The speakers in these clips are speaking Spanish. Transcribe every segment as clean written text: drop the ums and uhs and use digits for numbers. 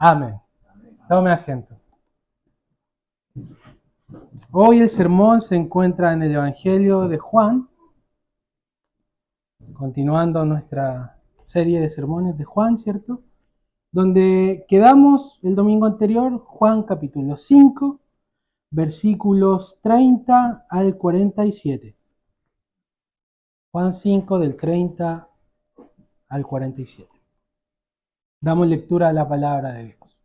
Amén. Tome asiento. Hoy el sermón se encuentra en el Evangelio de Juan, continuando nuestra serie de sermones de Juan, ¿cierto? Donde quedamos el domingo anterior, Juan capítulo 5, versículos 30 al 47. Juan 5 del 30 al 47. Damos lectura a la palabra de Dios.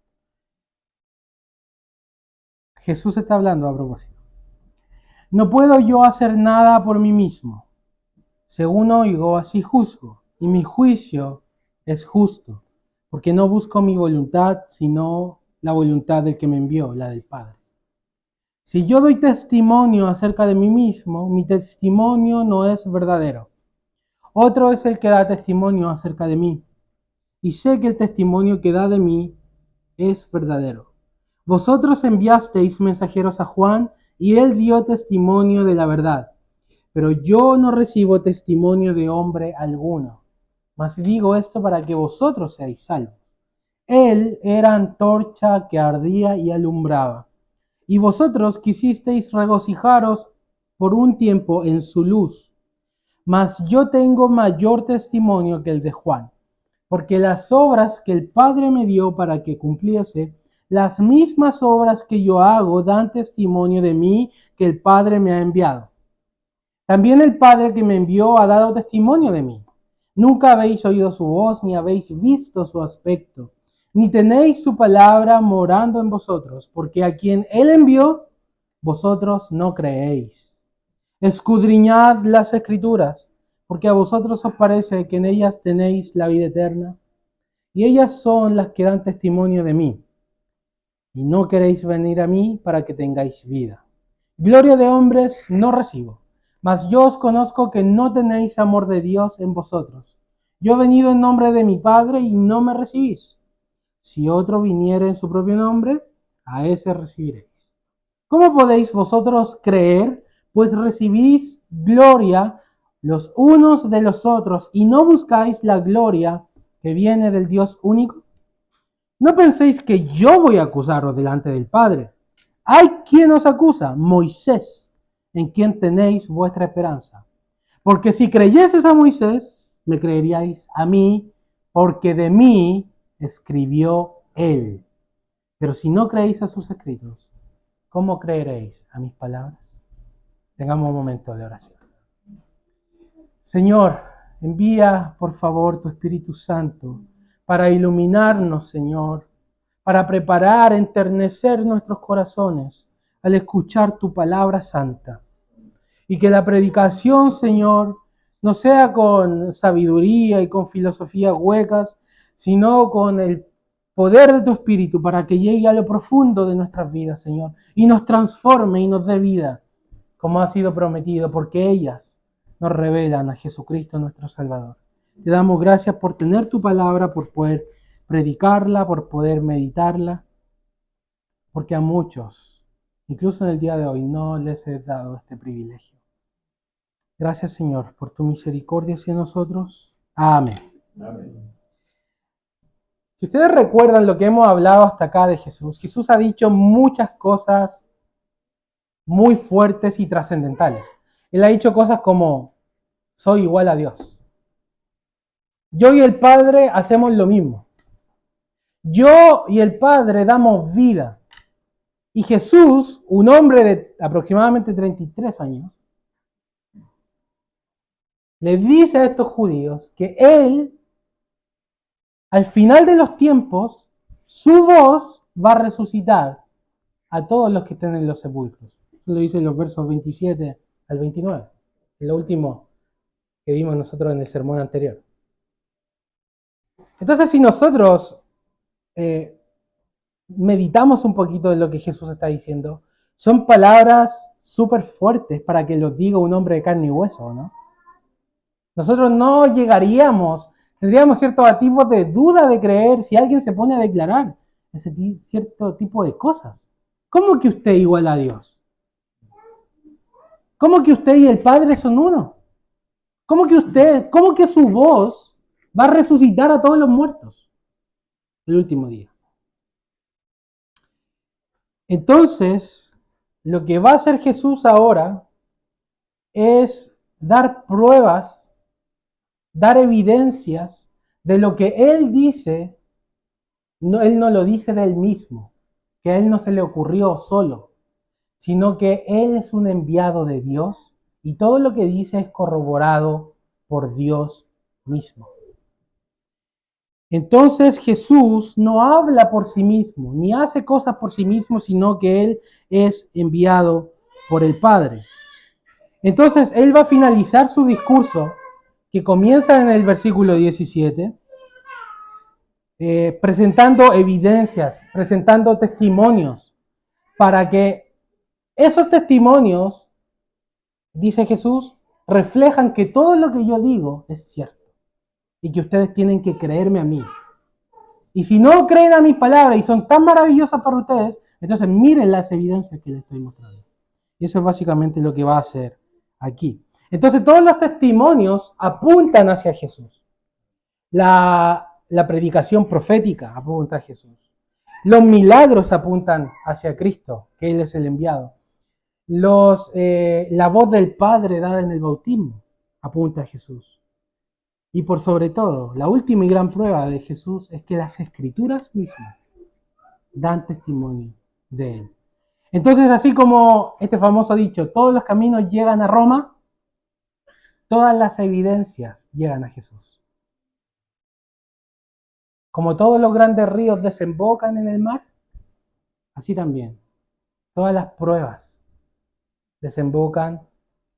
Jesús está hablando a propósito. No puedo yo hacer nada por mí mismo. Según oigo, así juzgo, y mi juicio es justo, porque no busco mi voluntad, sino la voluntad del que me envió, la del Padre. Si yo doy testimonio acerca de mí mismo, mi testimonio no es verdadero. Otro es el que da testimonio acerca de mí, y sé que el testimonio que da de mí es verdadero. Vosotros enviasteis mensajeros a Juan, y él dio testimonio de la verdad. Pero yo no recibo testimonio de hombre alguno, mas digo esto para que vosotros seáis salvos. Él era antorcha que ardía y alumbraba, y vosotros quisisteis regocijaros por un tiempo en su luz. Mas yo tengo mayor testimonio que el de Juan, porque las obras que el Padre me dio para que cumpliese, las mismas obras que yo hago dan testimonio de mí que el Padre me ha enviado. También el Padre que me envió ha dado testimonio de mí. Nunca habéis oído su voz, ni habéis visto su aspecto, ni tenéis su palabra morando en vosotros, porque a quien Él envió, vosotros no creéis. Escudriñad las Escrituras, porque a vosotros os parece que en ellas tenéis la vida eterna, y ellas son las que dan testimonio de mí. Y no queréis venir a mí para que tengáis vida. Gloria de hombres no recibo. Mas yo os conozco que no tenéis amor de Dios en vosotros. Yo he venido en nombre de mi Padre y no me recibís. Si otro viniere en su propio nombre, a ese recibiréis. ¿Cómo podéis vosotros creer, pues recibís gloria los unos de los otros y no buscáis la gloria que viene del Dios único? No penséis que yo voy a acusaros delante del Padre. Hay quien os acusa, Moisés, en quien tenéis vuestra esperanza. Porque si creyeseis a Moisés, me creeríais a mí, porque de mí escribió él. Pero si no creéis a sus escritos, ¿cómo creeréis a mis palabras? Tengamos un momento de oración. Señor, envía por favor tu Espíritu Santo para iluminarnos, Señor, para preparar, enternecer nuestros corazones al escuchar tu palabra santa. Y que la predicación, Señor, no sea con sabiduría y con filosofías huecas, sino con el poder de tu Espíritu para que llegue a lo profundo de nuestras vidas, Señor, y nos transforme y nos dé vida, como ha sido prometido, porque ellas nos revelan a Jesucristo nuestro Salvador. Te damos gracias por tener tu palabra, por poder predicarla, por poder meditarla, porque a muchos, incluso en el día de hoy, no les he dado este privilegio. Gracias, Señor, por tu misericordia hacia nosotros. Amén. Amén. Si ustedes recuerdan lo que hemos hablado hasta acá de Jesús, Jesús ha dicho muchas cosas muy fuertes y trascendentales. Él ha dicho cosas como, soy igual a Dios. Yo y el Padre hacemos lo mismo. Yo y el Padre damos vida. Y Jesús, un hombre de aproximadamente 33 años, le dice a estos judíos que él, al final de los tiempos, su voz va a resucitar a todos los que estén en los sepulcros. Eso lo dice en los versos 27 al 29, lo último que vimos nosotros en el sermón anterior. Entonces, si nosotros meditamos un poquito de lo que Jesús está diciendo, son palabras súper fuertes para que los diga un hombre de carne y hueso, ¿no? Nosotros no llegaríamos, tendríamos ciertos atisbos de duda de creer si alguien se pone a declarar ese cierto tipo de cosas. ¿Cómo que usted igual a Dios? ¿Cómo que usted y el Padre son uno? ¿Cómo que su voz va a resucitar a todos los muertos el último día? Entonces, lo que va a hacer Jesús ahora es dar pruebas, dar evidencias de lo que Él dice. No, Él no lo dice de Él mismo, que a Él no se le ocurrió solo, sino que Él es un enviado de Dios y todo lo que dice es corroborado por Dios mismo. Entonces Jesús no habla por sí mismo, ni hace cosas por sí mismo, sino que Él es enviado por el Padre. Entonces Él va a finalizar su discurso, que comienza en el versículo 17, presentando evidencias, presentando testimonios, para que esos testimonios, dice Jesús, reflejan que todo lo que yo digo es cierto y que ustedes tienen que creerme a mí. Y si no creen a mis palabras y son tan maravillosas para ustedes, entonces miren las evidencias que les estoy mostrando. Y eso es básicamente lo que va a hacer aquí. Entonces todos los testimonios apuntan hacia Jesús. La predicación profética apunta a Jesús. Los milagros apuntan hacia Cristo, que Él es el enviado. La voz del Padre dada en el bautismo apunta a Jesús. Y por sobre todo, la última y gran prueba de Jesús es que las Escrituras mismas dan testimonio de Él. Entonces, así como este famoso dicho, todos los caminos llegan a Roma, todas las evidencias llegan a Jesús. Como todos los grandes ríos desembocan en el mar, así también todas las pruebas desembocan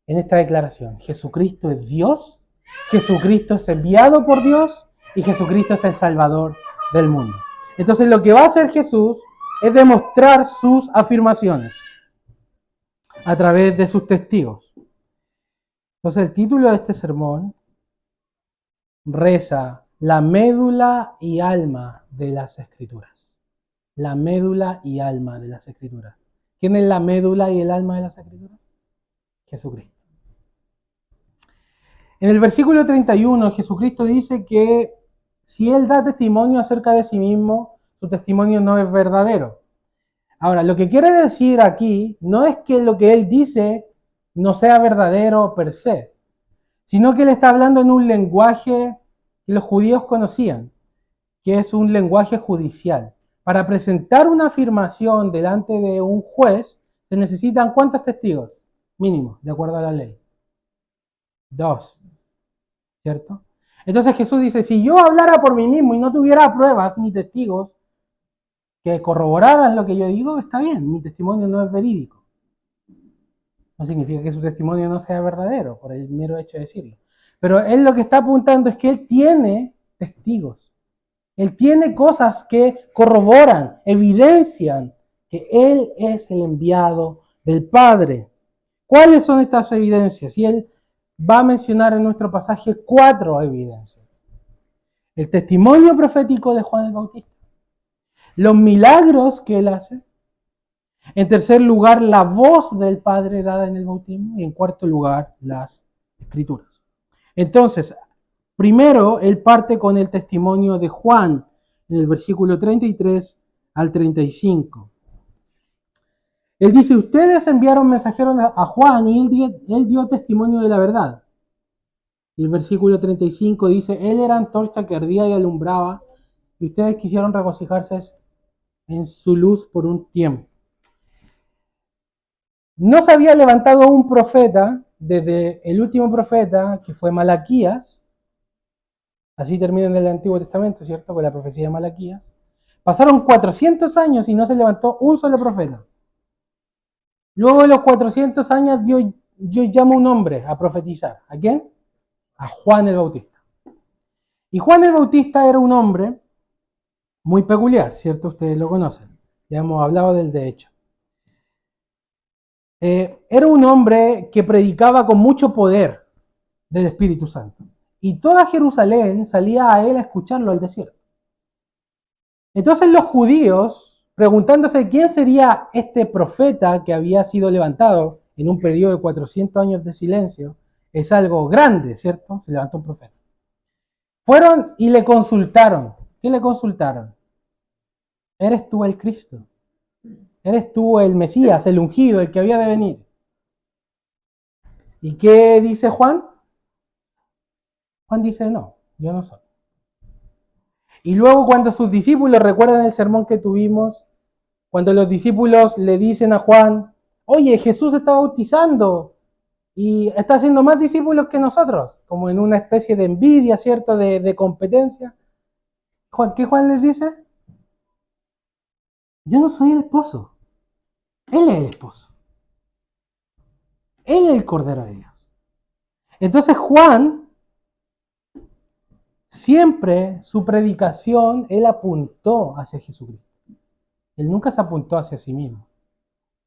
en esta declaración. Jesucristo es Dios, Jesucristo es enviado por Dios y Jesucristo es el Salvador del mundo. Entonces lo que va a hacer Jesús es demostrar sus afirmaciones a través de sus testigos. Entonces el título de este sermón reza: la médula y alma de las Escrituras. La médula y alma de las Escrituras. ¿Quién es la médula y el alma de las Escrituras? Jesucristo. En el versículo 31, Jesucristo dice que si Él da testimonio acerca de sí mismo, su testimonio no es verdadero. Ahora, lo que quiere decir aquí no es que lo que Él dice no sea verdadero per se, sino que Él está hablando en un lenguaje que los judíos conocían, que es un lenguaje judicial. Para presentar una afirmación delante de un juez, se necesitan ¿cuántos testigos? Mínimo, de acuerdo a la ley. 2. ¿Cierto? Entonces Jesús dice, si yo hablara por mí mismo y no tuviera pruebas ni testigos que corroboraran lo que yo digo, está bien, mi testimonio no es verídico. No significa que su testimonio no sea verdadero, por el mero hecho de decirlo. Pero él lo que está apuntando es que él tiene testigos. Él tiene cosas que corroboran, evidencian que él es el enviado del Padre. ¿Cuáles son estas evidencias? Y él va a mencionar en nuestro pasaje 4 evidencias. El testimonio profético de Juan el Bautista, los milagros que él hace, en tercer lugar, la voz del Padre dada en el bautismo, y en cuarto lugar, las Escrituras. Entonces, primero, él parte con el testimonio de Juan, en el versículo 33 al 35. Él dice, ustedes enviaron mensajeros a Juan y él dio testimonio de la verdad. Y el versículo 35 dice, él era antorcha que ardía y alumbraba, y ustedes quisieron regocijarse en su luz por un tiempo. No se había levantado un profeta desde el último profeta, que fue Malaquías. Así termina en el Antiguo Testamento, ¿cierto? Con la profecía de Malaquías. Pasaron 400 años y no se levantó un solo profeta. Luego de los 400 años, Dios llama a un hombre a profetizar. ¿A quién? A Juan el Bautista. Y Juan el Bautista era un hombre muy peculiar, ¿cierto? Ustedes lo conocen. Ya hemos hablado del de hecho. Era un hombre que predicaba con mucho poder del Espíritu Santo. Y toda Jerusalén salía a él a escucharlo al desierto. Entonces los judíos, preguntándose quién sería este profeta que había sido levantado en un periodo de 400 años de silencio, es algo grande, ¿cierto? Se levantó un profeta. Fueron y le consultaron. ¿Qué le consultaron? ¿Eres tú el Cristo? Eres tú el Mesías, el ungido, el que había de venir. ¿Y qué dice Juan? Juan dice, no, yo no soy. Y luego cuando sus discípulos, recuerdan el sermón que tuvimos, cuando los discípulos le dicen a Juan, oye, Jesús está bautizando y está haciendo más discípulos que nosotros, como en una especie de envidia, ¿cierto?, de competencia. ¿Qué Juan les dice? Yo no soy el esposo, él es el esposo. Él es el Cordero de Dios. Entonces Juan, siempre su predicación, él apuntó hacia Jesucristo. Él nunca se apuntó hacia sí mismo,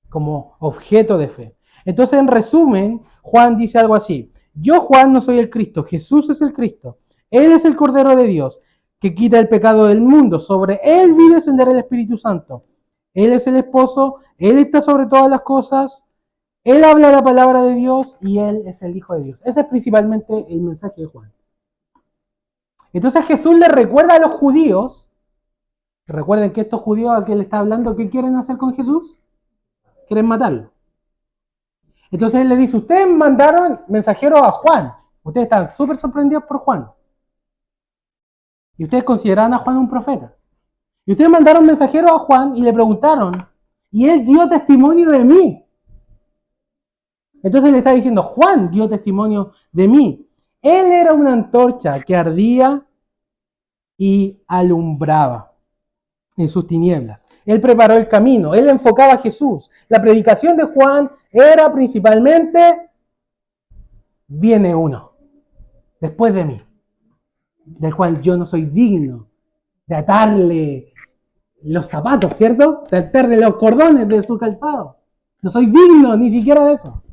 como objeto de fe. Entonces, en resumen, Juan dice algo así. Yo, Juan, no soy el Cristo, Jesús es el Cristo. Él es el Cordero de Dios, que quita el pecado del mundo. Sobre él vive descender el Espíritu Santo. Él es el esposo, él está sobre todas las cosas. Él habla la palabra de Dios y él es el Hijo de Dios. Ese es principalmente el mensaje de Juan. Entonces Jesús le recuerda a los judíos, recuerden que estos judíos a quien le está hablando, ¿qué quieren hacer con Jesús? Quieren matarlo. Entonces él le dice, ustedes mandaron mensajeros a Juan. Ustedes están súper sorprendidos por Juan. Y ustedes consideraban a Juan un profeta. Y ustedes mandaron mensajeros a Juan y le preguntaron, y él dio testimonio de mí. Entonces le está diciendo, Juan dio testimonio de mí. Él era una antorcha que ardía y alumbraba en sus tinieblas. Él preparó el camino, él enfocaba a Jesús. La predicación de Juan era principalmente, viene uno, después de mí, del cual yo no soy digno de atarle los zapatos, ¿cierto? De atarle los cordones de su calzado. No soy digno ni siquiera de eso.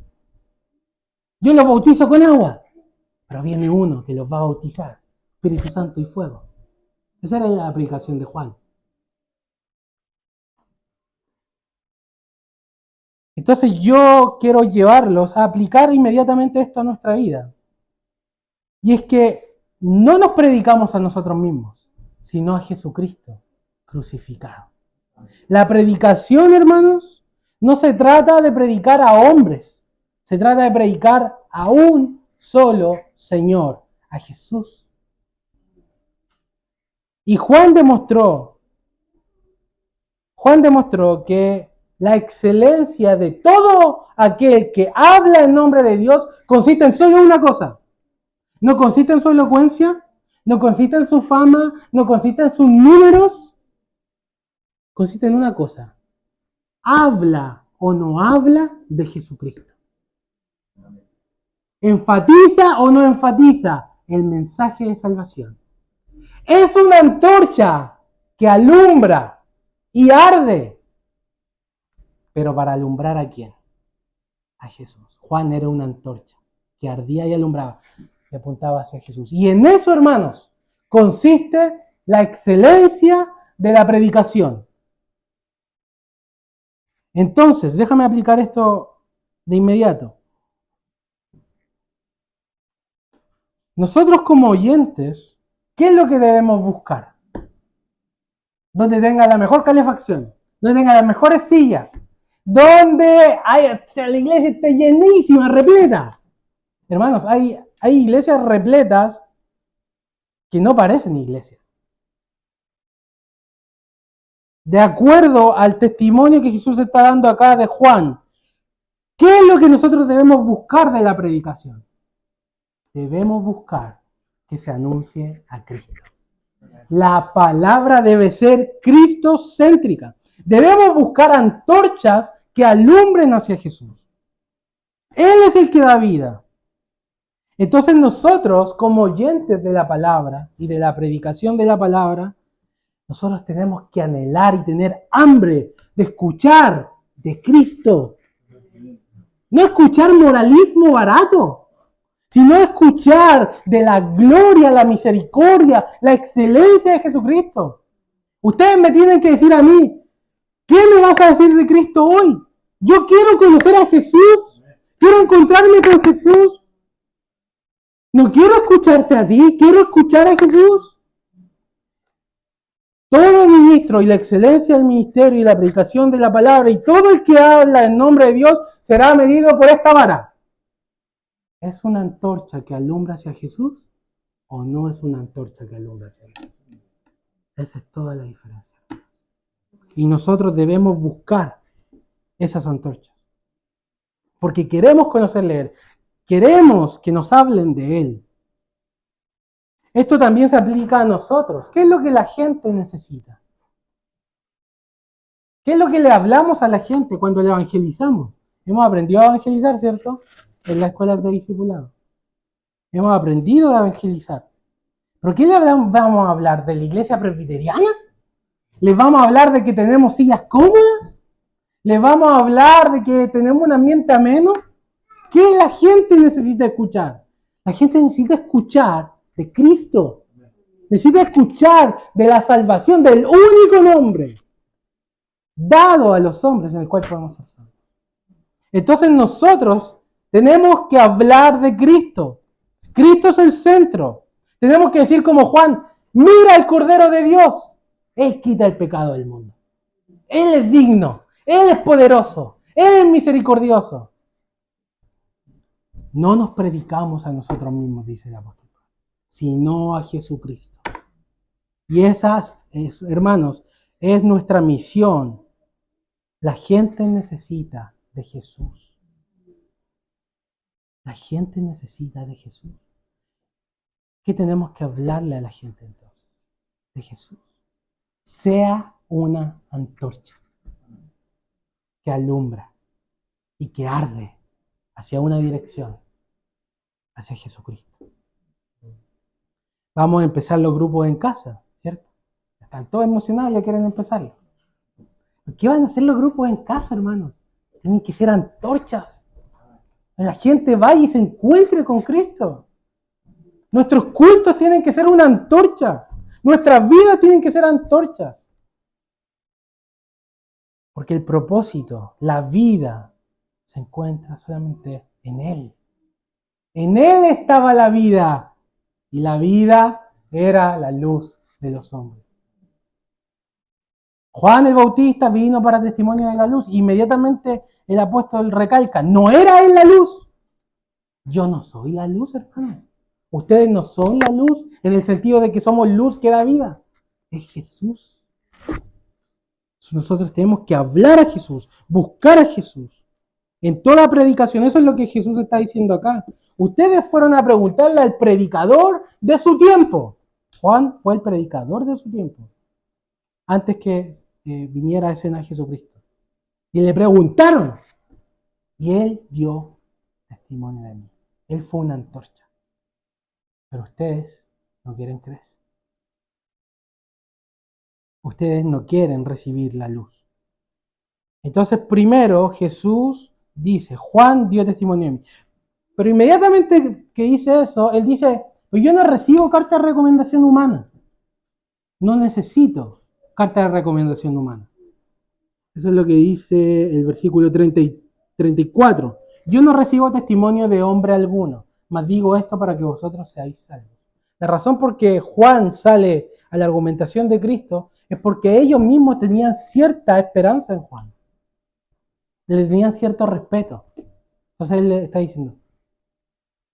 Yo los bautizo con agua, pero viene uno que los va a bautizar, Espíritu Santo y fuego. Esa era la predicación de Juan. Entonces yo quiero llevarlos a aplicar inmediatamente esto a nuestra vida. Y es que no nos predicamos a nosotros mismos, sino a Jesucristo crucificado. La predicación, hermanos, no se trata de predicar a hombres, se trata de predicar a un solo Señor, a Jesús. Y Juan demostró que la excelencia de todo aquel que habla en nombre de Dios consiste en solo una cosa. No consiste en su elocuencia, no consiste en su fama, no consiste en sus números. Consiste en una cosa. Habla o no habla de Jesucristo. Enfatiza o no enfatiza el mensaje de salvación. Es una antorcha que alumbra y arde. Pero para alumbrar ¿a quién? A Jesús. Juan era una antorcha que ardía y alumbraba, que apuntaba hacia Jesús. Y en eso, hermanos, consiste la excelencia de la predicación. Entonces, déjame aplicar esto de inmediato. Nosotros como oyentes, ¿qué es lo que debemos buscar? Donde tenga la mejor calefacción, donde tenga las mejores sillas, donde la iglesia esté llenísima, repleta. Hermanos, hay iglesias repletas que no parecen iglesias. De acuerdo al testimonio que Jesús está dando acá de Juan, ¿qué es lo que nosotros debemos buscar de la predicación? Debemos buscar que se anuncie a Cristo. La palabra debe ser cristocéntrica. Debemos buscar antorchas que alumbren hacia Jesús. Él es el que da vida. Entonces nosotros, como oyentes de la palabra y de la predicación de la palabra, nosotros tenemos que anhelar y tener hambre de escuchar de Cristo. No escuchar moralismo barato, sino escuchar de la gloria, la misericordia, la excelencia de Jesucristo. Ustedes me tienen que decir a mí, ¿qué me vas a decir de Cristo hoy? Yo quiero conocer a Jesús, quiero encontrarme con Jesús. No quiero escucharte a ti, quiero escuchar a Jesús. Todo ministro y la excelencia del ministerio y la predicación de la palabra y todo el que habla en nombre de Dios será medido por esta vara. ¿Es una antorcha que alumbra hacia Jesús o no es una antorcha que alumbra hacia Jesús? Esa es toda la diferencia. Y nosotros debemos buscar esas antorchas. Porque queremos conocerle a Él. Queremos que nos hablen de Él. Esto también se aplica a nosotros. ¿Qué es lo que la gente necesita? ¿Qué es lo que le hablamos a la gente cuando le evangelizamos? Hemos aprendido a evangelizar, ¿cierto? En las escuelas de discipulado. Hemos aprendido a evangelizar. ¿Pero qué le vamos a hablar? ¿De la iglesia presbiteriana? ¿Les vamos a hablar de que tenemos sillas cómodas? ¿Les vamos a hablar de que tenemos un ambiente ameno? ¿Qué la gente necesita escuchar? La gente necesita escuchar de Cristo. Necesita escuchar de la salvación, del único nombre dado a los hombres en el cual podemos ser salvos. Entonces nosotros tenemos que hablar de Cristo. Cristo es el centro. Tenemos que decir como Juan, mira el Cordero de Dios. Él quita el pecado del mundo. Él es digno. Él es poderoso. Él es misericordioso. No nos predicamos a nosotros mismos, dice el apóstol, sino a Jesucristo. Y hermanos, es nuestra misión. La gente necesita de Jesús. La gente necesita de Jesús. ¿Qué tenemos que hablarle a la gente entonces? De Jesús. Sea una antorcha que alumbra y que arde hacia una dirección, hacia Jesucristo. Vamos a empezar los grupos en casa, ¿cierto? Están todos emocionados, ya quieren empezarlo. ¿Qué van a hacer los grupos en casa, hermanos? Tienen que ser antorchas. La gente vaya y se encuentre con Cristo. Nuestros cultos tienen que ser una antorcha. Nuestras vidas tienen que ser antorchas. Porque el propósito, la vida, se encuentra solamente en Él. En Él estaba la vida. Y la vida era la luz de los hombres. Juan el Bautista vino para testimonio de la luz. Inmediatamente el apóstol recalca, ¿no era Él la luz? Yo no soy la luz, hermanos. Ustedes no son la luz en el sentido de que somos luz que da vida. Es Jesús. Nosotros tenemos que hablar a Jesús, buscar a Jesús. En toda predicación, eso es lo que Jesús está diciendo acá. Ustedes fueron a preguntarle al predicador de su tiempo. Juan fue el predicador de su tiempo. Antes que viniera a escena Jesucristo. Y le preguntaron. Y él dio testimonio de mí. Él fue una antorcha. Pero ustedes no quieren creer. Ustedes no quieren recibir la luz. Entonces, primero Jesús dice, Juan dio testimonio de mí. Pero inmediatamente que dice eso, él dice, pues yo no recibo carta de recomendación humana. No necesito carta de recomendación humana. Eso es lo que dice el versículo 30 y 34. Yo no recibo testimonio de hombre alguno, mas digo esto para que vosotros seáis salvos. La razón por que Juan sale a la argumentación de Cristo es porque ellos mismos tenían cierta esperanza en Juan. Le tenían cierto respeto. Entonces él le está diciendo,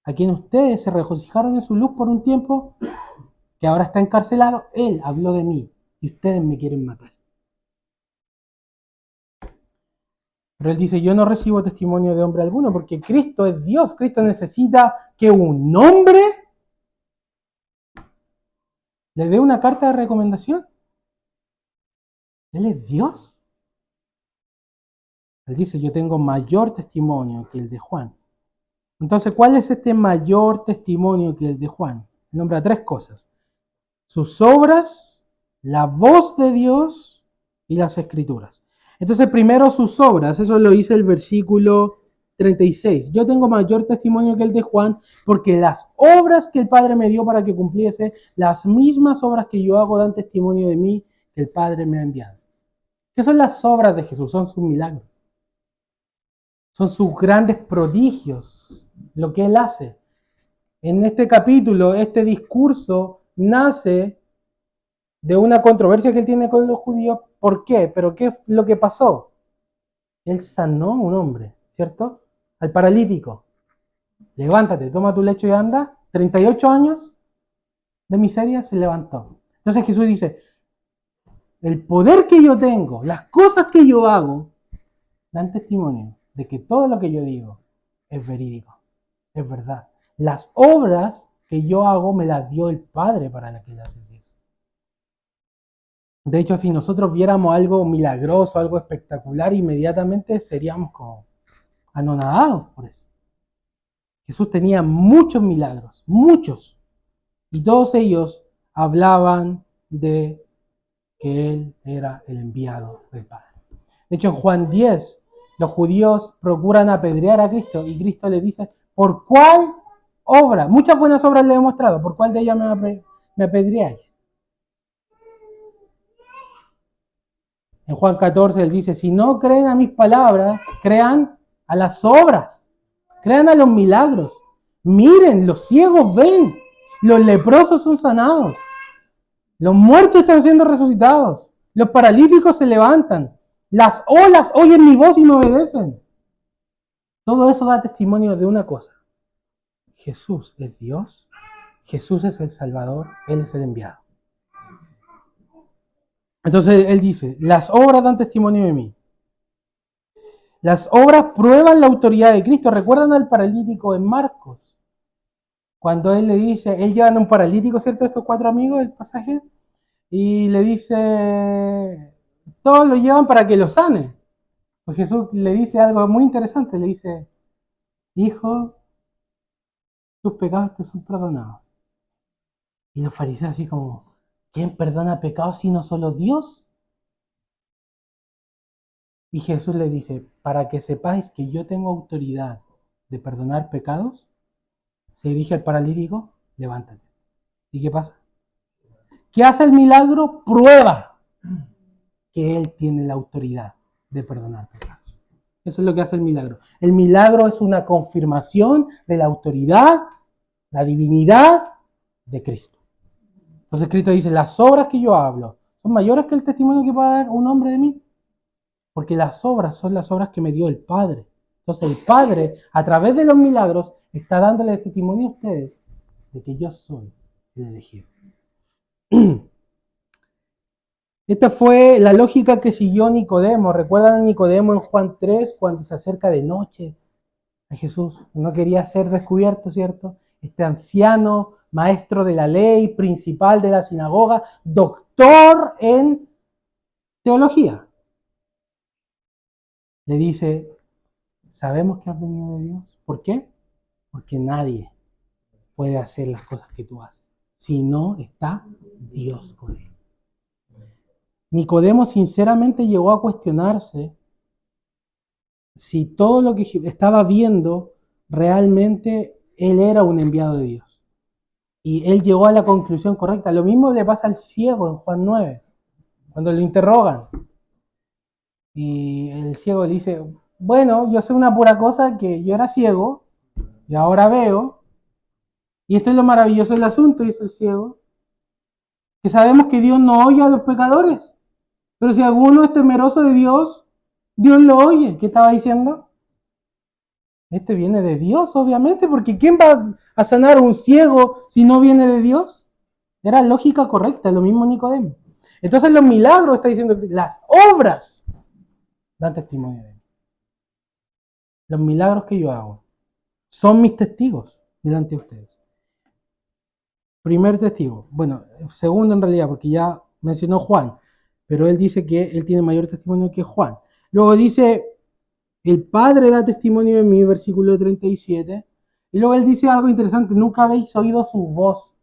a quien ustedes se regocijaron en su luz por un tiempo, que ahora está encarcelado, él habló de mí y ustedes me quieren matar. Pero él dice, yo no recibo testimonio de hombre alguno, porque Cristo es Dios. Cristo necesita que un hombre le dé una carta de recomendación. Él es Dios. Él dice, yo tengo mayor testimonio que el de Juan. Entonces, ¿cuál es este mayor testimonio que el de Juan? Nombra tres cosas. Sus obras, la voz de Dios y las escrituras. Entonces, primero sus obras, eso lo dice el versículo 36. Yo tengo mayor testimonio que el de Juan, porque las obras que el Padre me dio para que cumpliese, las mismas obras que yo hago dan testimonio de mí, que el Padre me ha enviado. ¿Qué son las obras de Jesús? Son sus milagros. Son sus grandes prodigios, lo que Él hace. En este capítulo, este discurso nace de una controversia que él tiene con los judíos. ¿Por qué? ¿Pero qué es lo que pasó? Él sanó a un hombre, ¿cierto? Al paralítico. Levántate, toma tu lecho y anda. 38 años de miseria se levantó. Entonces Jesús dice, el poder que yo tengo, las cosas que yo hago, dan testimonio de que todo lo que yo digo es verídico, es verdad. Las obras que yo hago me las dio el Padre para las que las hice. De hecho, si nosotros viéramos algo milagroso, algo espectacular, inmediatamente seríamos como anonadados por eso. Jesús tenía muchos milagros, muchos, y todos ellos hablaban de que Él era el enviado del Padre. De hecho, en Juan 10, los judíos procuran apedrear a Cristo y Cristo les dice, ¿por cuál obra? Muchas buenas obras le he mostrado, ¿por cuál de ellas me apedreáis? En Juan 14 él dice, si no creen a mis palabras, crean a las obras, crean a los milagros. Miren, los ciegos ven, los leprosos son sanados, los muertos están siendo resucitados, los paralíticos se levantan, las olas oyen mi voz y me obedecen. Todo eso da testimonio de una cosa. Jesús es Dios, Jesús es el Salvador, Él es el enviado. Entonces él dice, las obras dan testimonio de mí. Las obras prueban la autoridad de Cristo. ¿Recuerdan al paralítico en Marcos? Cuando él le dice, él lleva a un paralítico, ¿cierto? Estos 4 amigos del pasaje. Y le dice, todos lo llevan para que lo sane. Pues Jesús le dice algo muy interesante. Le dice, hijo, tus pecados te son perdonados. Y los fariseos así como, ¿quién perdona pecados sino solo Dios? Y Jesús le dice, para que sepáis que yo tengo autoridad de perdonar pecados, se dirige al paralítico, levántate. ¿Y qué pasa? ¿Qué hace el milagro? Prueba que Él tiene la autoridad de perdonar pecados. Eso es lo que hace el milagro. El milagro es una confirmación de la autoridad, la divinidad de Cristo. Entonces Cristo dice, las obras que yo hablo son mayores que el testimonio que pueda dar un hombre de mí. Porque las obras son las obras que me dio el Padre. Entonces el Padre, a través de los milagros, está dándole testimonio a ustedes de que yo soy el elegido. Esta fue la lógica que siguió Nicodemo. ¿Recuerdan a Nicodemo en Juan 3 cuando se acerca de noche a Jesús? No quería ser descubierto, ¿cierto? Este anciano, maestro de la ley, principal de la sinagoga, doctor en teología. Le dice, sabemos que has venido de Dios. ¿Por qué? Porque nadie puede hacer las cosas que tú haces si no está Dios con él. Nicodemo sinceramente llegó a cuestionarse si todo lo que estaba viendo realmente él era un enviado de Dios. Y él llegó a la conclusión correcta. Lo mismo le pasa al ciego en Juan 9, cuando lo interrogan. Y el ciego le dice, bueno, yo sé una pura cosa, que yo era ciego y ahora veo. Y esto es lo maravilloso del asunto, dice el ciego, que sabemos que Dios no oye a los pecadores. Pero si alguno es temeroso de Dios, Dios lo oye. ¿Qué estaba diciendo? Este viene de Dios, obviamente, porque ¿quién va a sanar a un ciego si no viene de Dios? Era lógica correcta, lo mismo Nicodemo. Entonces los milagros, está diciendo, las obras dan testimonio de mí. Los milagros que yo hago son mis testigos delante de ustedes. Primer testigo, bueno, segundo en realidad, porque ya mencionó Juan, pero él dice que él tiene mayor testimonio que Juan. Luego dice, el Padre da testimonio de mí, versículo 37, y luego él dice algo interesante, nunca habéis oído su voz.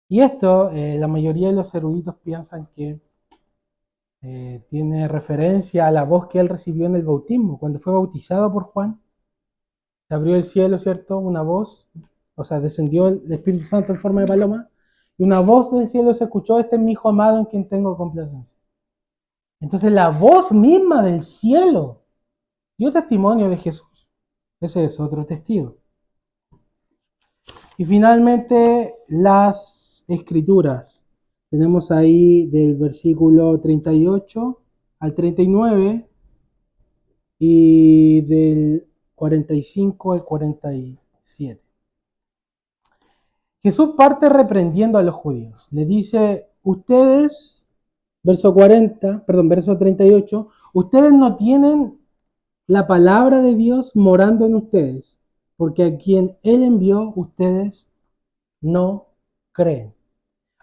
Y esto, la mayoría de los eruditos piensan que tiene referencia a la voz que él recibió en el bautismo, cuando fue bautizado por Juan, se abrió el cielo, ¿cierto? Una voz, o sea, descendió el Espíritu Santo en forma de paloma, y una voz del cielo se escuchó, este es mi hijo amado en quien tengo complacencia. Entonces la voz misma del cielo dio testimonio de Jesús. Ese es otro testigo. Y finalmente las escrituras. Tenemos ahí del versículo 38 al 39 y del 45 al 47. Jesús parte reprendiendo a los judíos. Le dice, ustedes, verso 38, ustedes no tienen la palabra de Dios morando en ustedes, porque a quien Él envió, ustedes no creen.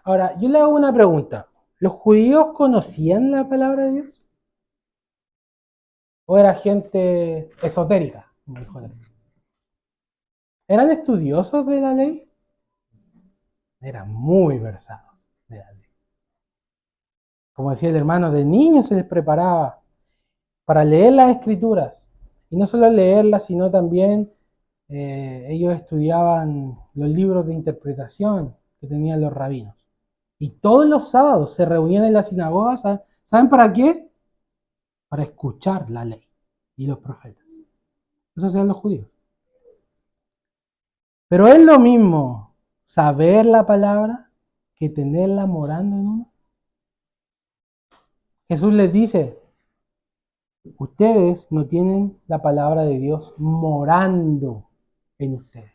Ahora, yo le hago una pregunta. ¿Los judíos conocían la palabra de Dios? ¿O era gente esotérica, como dijo la ley? ¿Eran estudiosos de la ley? Eran muy versados de la ley. Como decía el hermano, de niños se les preparaba para leer las escrituras. Y no solo leerlas, sino también ellos estudiaban los libros de interpretación que tenían los rabinos. Y todos los sábados se reunían en la sinagoga, ¿saben para qué? Para escuchar la ley y los profetas. Eso hacían los judíos. Pero es lo mismo saber la palabra que tenerla morando en uno. Jesús les dice, ustedes no tienen la palabra de Dios morando en ustedes.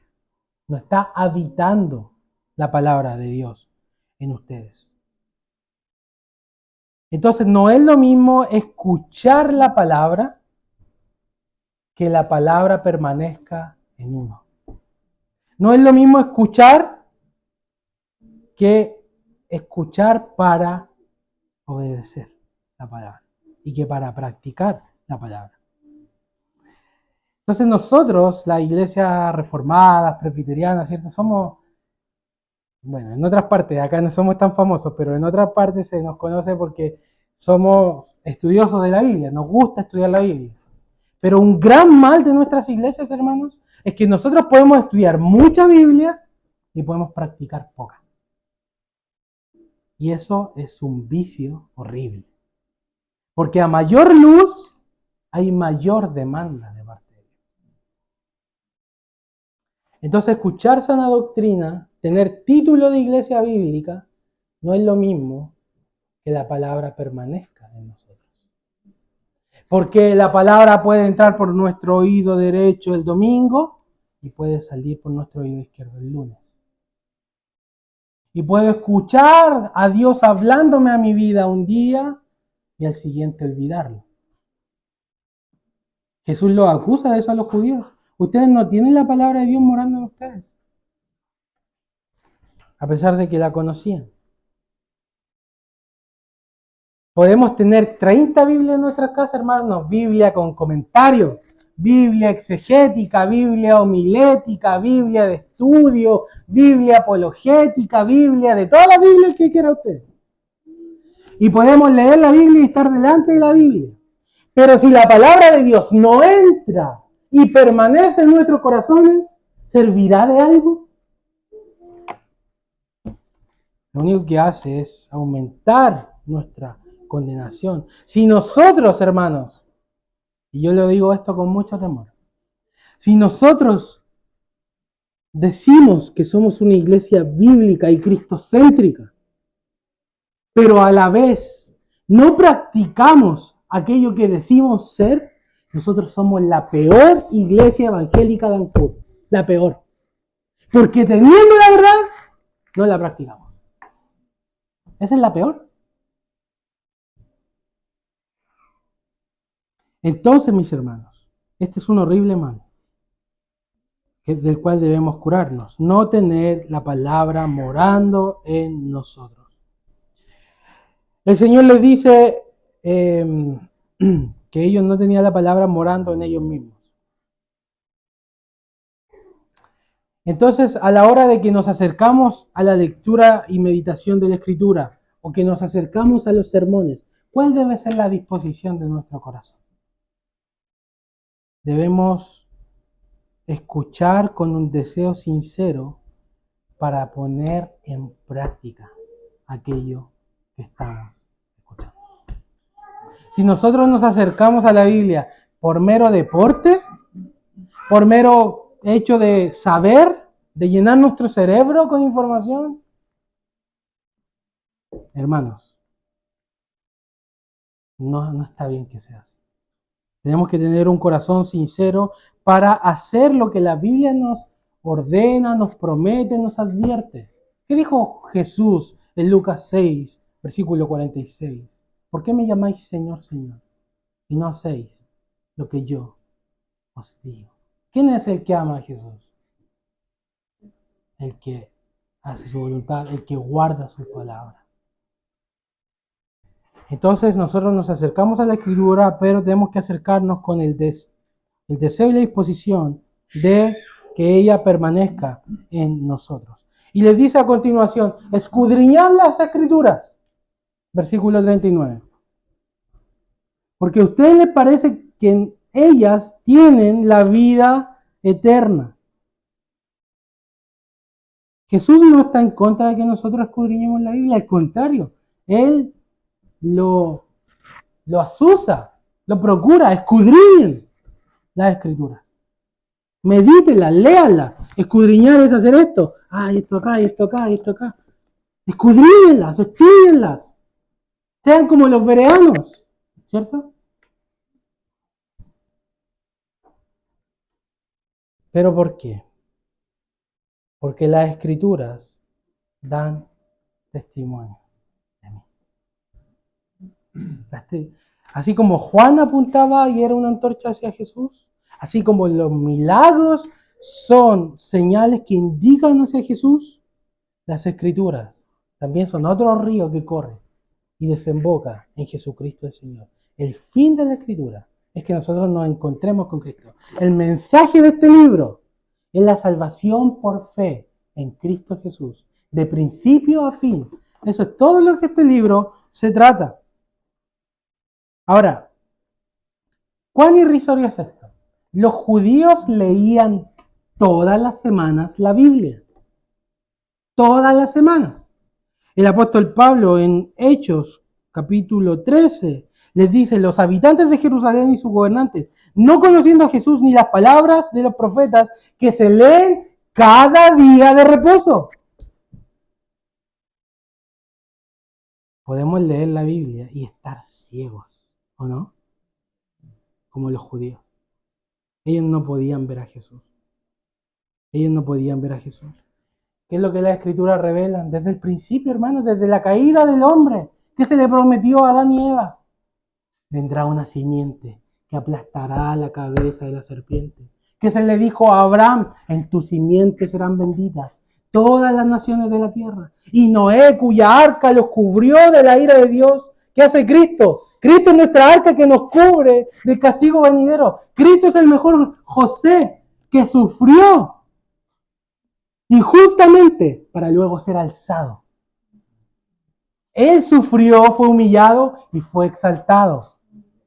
No está habitando la palabra de Dios en ustedes. Entonces no es lo mismo escuchar la palabra que la palabra permanezca en uno. No es lo mismo escuchar que escuchar para obedecer la palabra y que para practicar la palabra. Entonces nosotros, la iglesia reformada, presbiteriana, ¿cierto? Somos, bueno, en otras partes, acá no somos tan famosos, pero en otras partes se nos conoce porque somos estudiosos de la Biblia, nos gusta estudiar la Biblia. Pero un gran mal de nuestras iglesias, hermanos, es que nosotros podemos estudiar mucha Biblia y podemos practicar poca. Y eso es un vicio horrible. Porque a mayor luz hay mayor demanda de parte de Dios. Entonces, escuchar sana doctrina, tener título de iglesia bíblica, no es lo mismo que la palabra permanezca en nosotros. Porque la palabra puede entrar por nuestro oído derecho el domingo y puede salir por nuestro oído izquierdo el lunes. Y puedo escuchar a Dios hablándome a mi vida un día y al siguiente olvidarlo. Jesús los acusa de eso a los judíos. Ustedes no tienen la palabra de Dios morando en ustedes, a pesar de que la conocían. Podemos tener 30 Biblias en nuestras casas, hermanos, Biblia con comentarios, Biblia exegética, Biblia homilética, Biblia de estudio, Biblia apologética, Biblia de todas las Biblias que quiera usted. Y podemos leer la Biblia y estar delante de la Biblia. Pero si la palabra de Dios no entra y permanece en nuestros corazones, ¿servirá de algo? Lo único que hace es aumentar nuestra condenación. Si nosotros, hermanos, y yo le digo esto con mucho temor, si nosotros decimos que somos una iglesia bíblica y cristocéntrica, pero a la vez no practicamos aquello que decimos ser, nosotros somos la peor iglesia evangélica de Ancud, la peor. Porque teniendo la verdad, no la practicamos. Esa es la peor. Entonces, mis hermanos, este es un horrible mal del cual debemos curarnos. No tener la palabra morando en nosotros. El Señor les dice que ellos no tenían la palabra morando en ellos mismos. Entonces, a la hora de que nos acercamos a la lectura y meditación de la Escritura, o que nos acercamos a los sermones, ¿cuál debe ser la disposición de nuestro corazón? Debemos escuchar con un deseo sincero para poner en práctica aquello que estamos escuchando. Si nosotros nos acercamos a la Biblia por mero deporte, por mero hecho de saber, de llenar nuestro cerebro con información, Hermanos, no está bien que sea así. Tenemos que tener un corazón sincero para hacer lo que la Biblia nos ordena, nos promete, nos advierte. ¿Qué dijo Jesús en Lucas 6, versículo 46? ¿Por qué me llamáis Señor, Señor? Y no hacéis lo que yo os digo. ¿Quién es el que ama a Jesús? El que hace su voluntad, el que guarda su palabra. Entonces nosotros nos acercamos a la Escritura, pero tenemos que acercarnos con el deseo y la disposición de que ella permanezca en nosotros. Y les dice a continuación, escudriñad las Escrituras, versículo 39. Porque a ustedes les parece que en ellas tienen la vida eterna. Jesús no está en contra de que nosotros escudriñemos la Biblia, al contrario, Él lo asusa, lo procura, escudriñen las Escrituras. Medítenlas, léanlas. Escudriñar es hacer esto. Ah, y esto acá, y esto acá, y esto acá. Escudriñenlas, estudienlas. Sean como los bereanos, ¿cierto? ¿Pero por qué? Porque las Escrituras dan testimonio de mí. Así como Juan apuntaba y era una antorcha hacia Jesús, así como los milagros son señales que indican hacia Jesús, las Escrituras también son otro río que corre y desemboca en Jesucristo el Señor. El fin de la Escritura es que nosotros nos encontremos con Cristo. El mensaje de este libro es la salvación por fe en Cristo Jesús, de principio a fin. Eso es todo lo que este libro se trata. Ahora, ¿cuán irrisorio es esto? Los judíos leían todas las semanas la Biblia. Todas las semanas. El apóstol Pablo en Hechos, capítulo 13, les dice, los habitantes de Jerusalén y sus gobernantes, no conociendo a Jesús ni las palabras de los profetas que se leen cada día de reposo. Podemos leer la Biblia y estar ciegos, ¿o no? Como los judíos. Ellos no podían ver a Jesús. Ellos no podían ver a Jesús. ¿Qué es lo que las Escrituras revelan? Desde el principio, hermanos, desde la caída del hombre, que se le prometió a Adán y Eva. Vendrá una simiente que aplastará la cabeza de la serpiente. Que se le dijo a Abraham, en tu simiente serán benditas todas las naciones de la tierra. Y Noé, cuya arca los cubrió de la ira de Dios. ¿Qué hace Cristo? Cristo es nuestra arca que nos cubre del castigo venidero. Cristo es el mejor José que sufrió injustamente para luego ser alzado. Él sufrió, fue humillado y fue exaltado,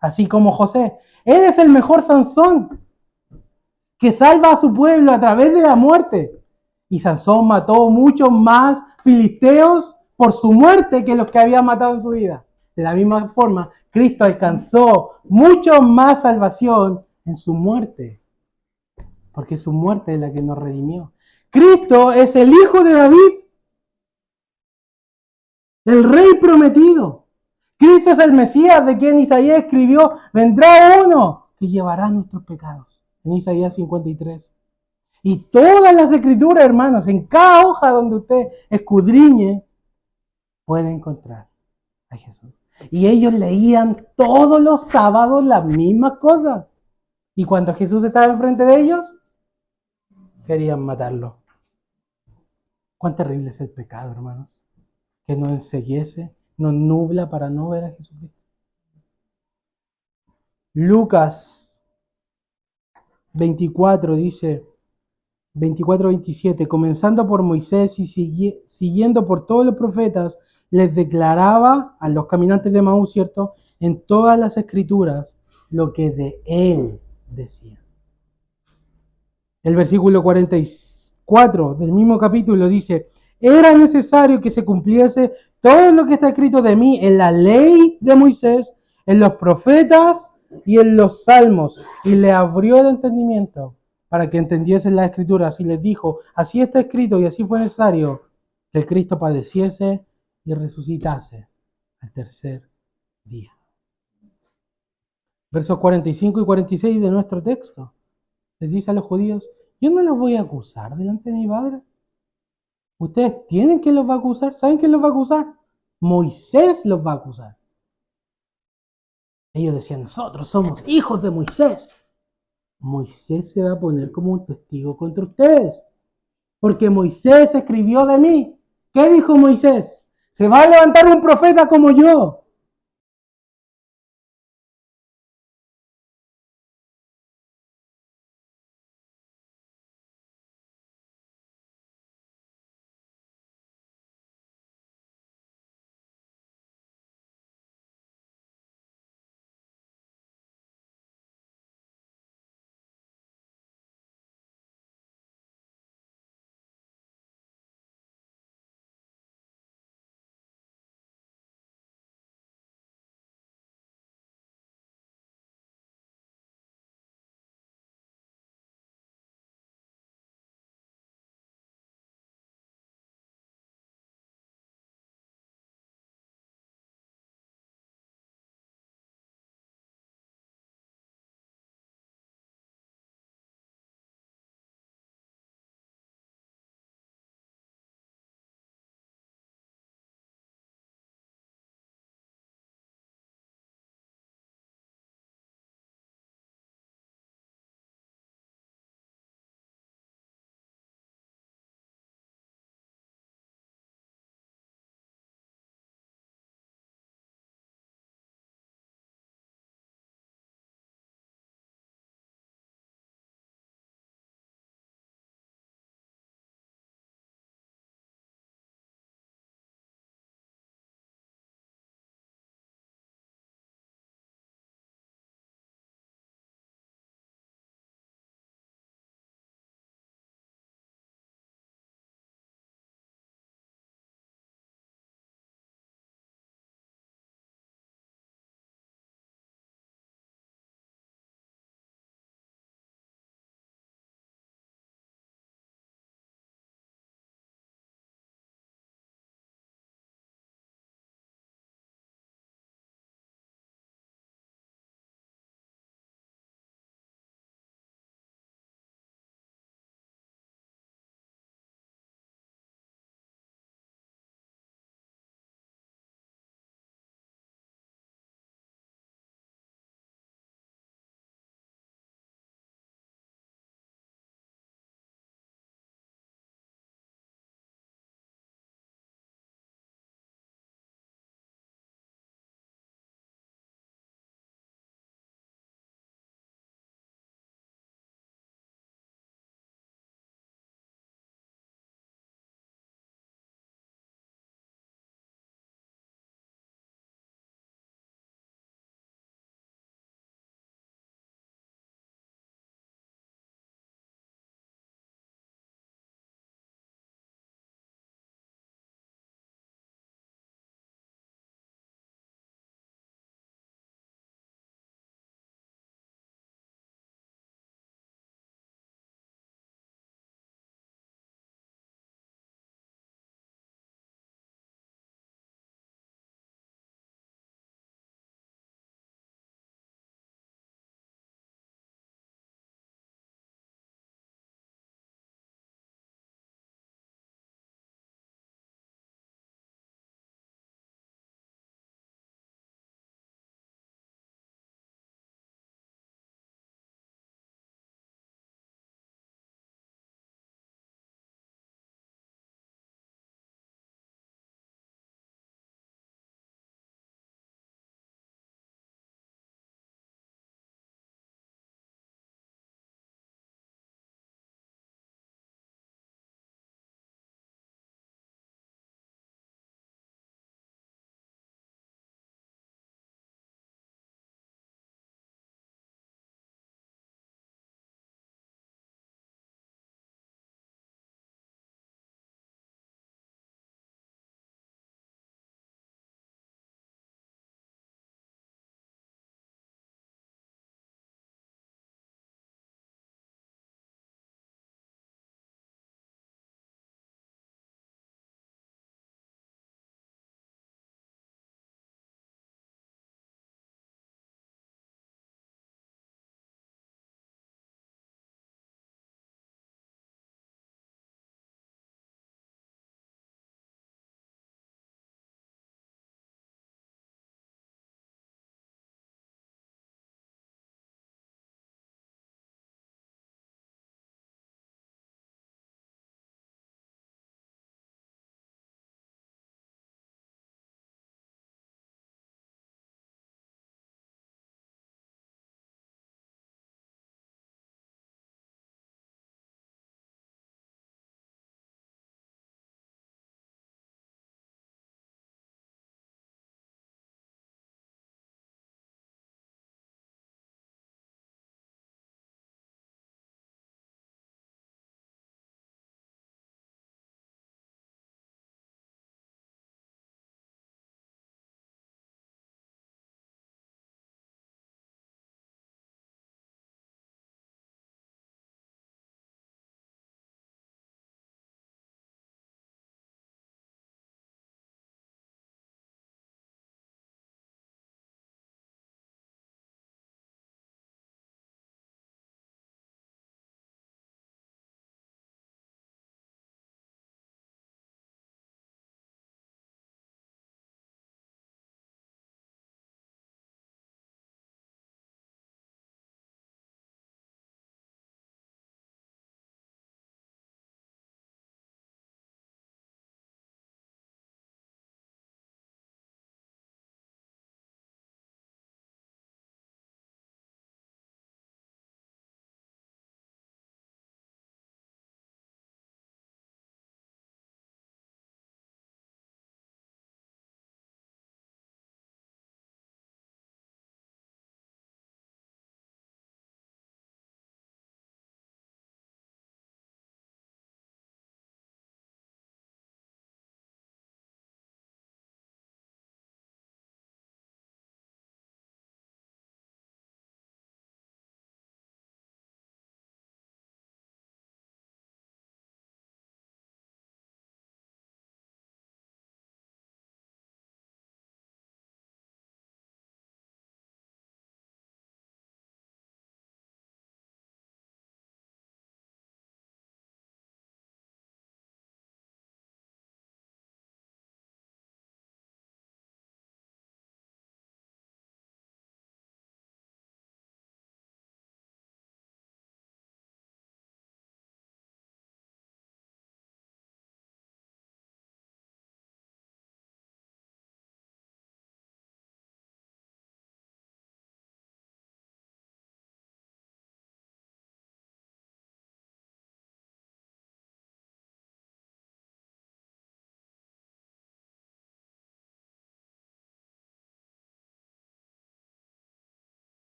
así como José. Él es el mejor Sansón que salva a su pueblo a través de la muerte. Y Sansón mató muchos más filisteos por su muerte que los que había matado en su vida. De la misma forma, Cristo alcanzó mucho más salvación en su muerte, porque su muerte es la que nos redimió. Cristo es el hijo de David, el rey prometido. Cristo es el Mesías de quien Isaías escribió, vendrá uno que llevará nuestros pecados, en Isaías 53. Y todas las Escrituras, hermanos, en cada hoja donde usted escudriñe, puede encontrar a Jesús. Y ellos leían todos los sábados las mismas cosas. Y cuando Jesús estaba enfrente de ellos, querían matarlo. Cuán terrible es el pecado, hermanos, que nos enceguece, nos nubla para no ver a Jesucristo. Lucas 24 dice, 24-27, comenzando por Moisés y siguiendo por todos los profetas, les declaraba a los caminantes de Maús, ¿cierto?, en todas las escrituras lo que de él decía. El versículo 44 del mismo capítulo dice, era necesario que se cumpliese todo lo que está escrito de mí en la ley de Moisés, en los profetas y en los salmos. Y le abrió el entendimiento para que entendiesen las escrituras y les dijo, así está escrito y así fue necesario que el Cristo padeciese y resucitase al tercer día. Versos 45 y 46 de nuestro texto. Les dice a los judíos, yo no los voy a acusar delante de mi Padre. Ustedes tienen que los va a acusar. ¿Saben quién los va a acusar? Moisés los va a acusar. Ellos decían, nosotros somos hijos de Moisés. Moisés se va a poner como un testigo contra ustedes. Porque Moisés escribió de mí. ¿Qué dijo Moisés? Se va a levantar un profeta como yo.